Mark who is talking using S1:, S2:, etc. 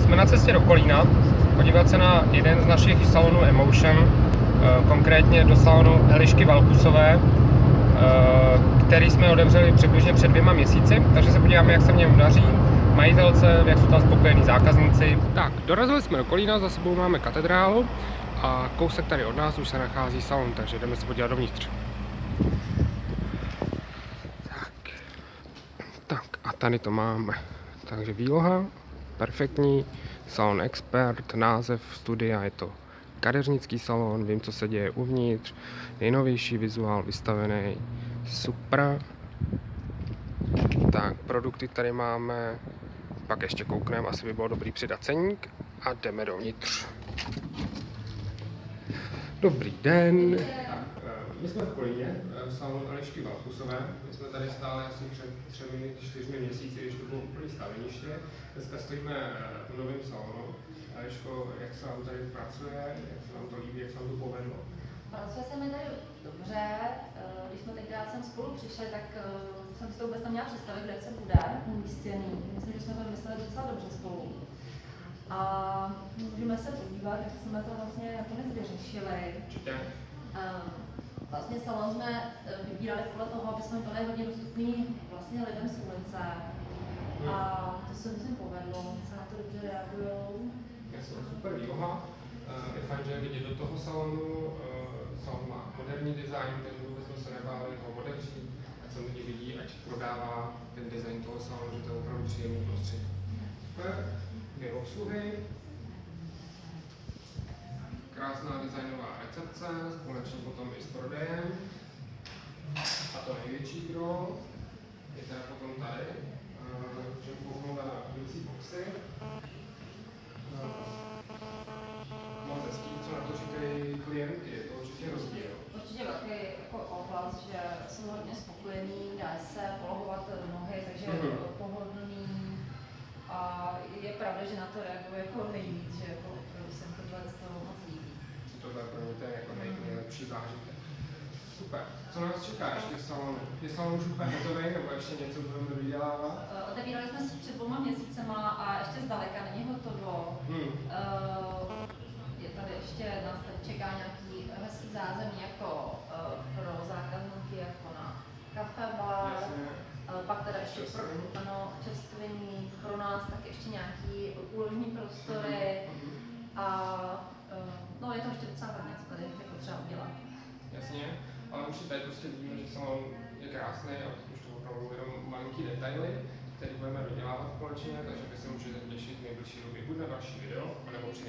S1: Jsme na cestě do Kolína, podívat se na jeden z našich salonů Emotion, konkrétně do salonu Elišky Valkusové, který jsme otevřeli přibližně před 2 měsíci, takže se podíváme, jak se v něm daří, majitelce, jak jsou tam spokojení zákazníci. Tak, dorazili jsme do Kolína, za sebou máme katedrálu a kousek tady od nás už se nachází salon, takže jdeme se podívat dovnitř. Tak a tady to máme. Takže výloha, perfektní, salon Expert, název studia je to kadeřnický salon, vím, co se děje uvnitř, nejnovější vizuál vystavený, super. Tak, produkty tady máme, pak ještě koukneme, asi by bylo dobrý přidat ceník a jdeme dovnitř. Dobrý den. My jsme v Kolíně, v salonu Elišky Valkusové. My jsme tady stále asi před 3-4 měsíci, když to bylo úplný staveniště. Dneska stojíme v novém salonu. Eliško, jak se vám tady pracuje, jak se vám to líbí, jak se vám to povedlo?
S2: Pracuje se mi tady dobře. Když jsme tenkrát sem spolu přišli, tak jsem si to vůbec neměla představit, kde se bude umístěný. Myslím, že jsme to mysleli docela dobře spolu. A můžeme se podívat, jak jsme to vlastně nakonec vyřešili.
S1: Určitě.
S2: Vlastně salon jsme vybírali podle toho, aby jsme byli hodně dostupný vlastně lidem z ulice. A to se myslím povedlo, se na to dobře reagujou.
S1: Jasně, super výloha. Je fajn, že je vidět do toho salonu. Salon má moderní design, takže vůbec jsme se nebáli ho otevřít. Ať se lidi vidí, ať prodává ten design toho salonu, že to je opravdu příjemný prostředí. Super. 2 obsluhy. Krásná designová recepce, společně potom i s prodejem. A to největší gro je teda potom tady, že kouknu na věcí boxy. Moc hezký, co na to říkají klienty, je to určitě rozdíl.
S2: Určitě velký jako ohlas, že jsou hodně spokojení, dá se polohovat nohy, takže je pohodlný. A je pravda, že na to reaguje jako nejvíc, že jako jsem tohle z toho moc líbí.
S1: Tohle pro mě to je jako nejlepší zážitek. Super. Co nás čeká ještě v salonu? Je salon už úplně hotový, nebo ještě něco budeme dodělávat?
S2: Otevírali jsme se před 2 měsícema a ještě zdaleka není hotovo. Je tady ještě, nás tady čeká nějaký hezký zázemí jako pro zákazníky, jako na kafe, bar. Pak teda ještě čerstvení pro nás, tak ještě nějaký úložní prostory. A no, je to ještě docela hodně, co tady jako třeba udělat.
S1: Jasně, ale už tady prostě vidíme, že salon je krásný a už to opravdu jenom malinký detaily, které budeme dodělávat společně, takže vy se můžete těšit v nejbližší době buď na další video, nebo při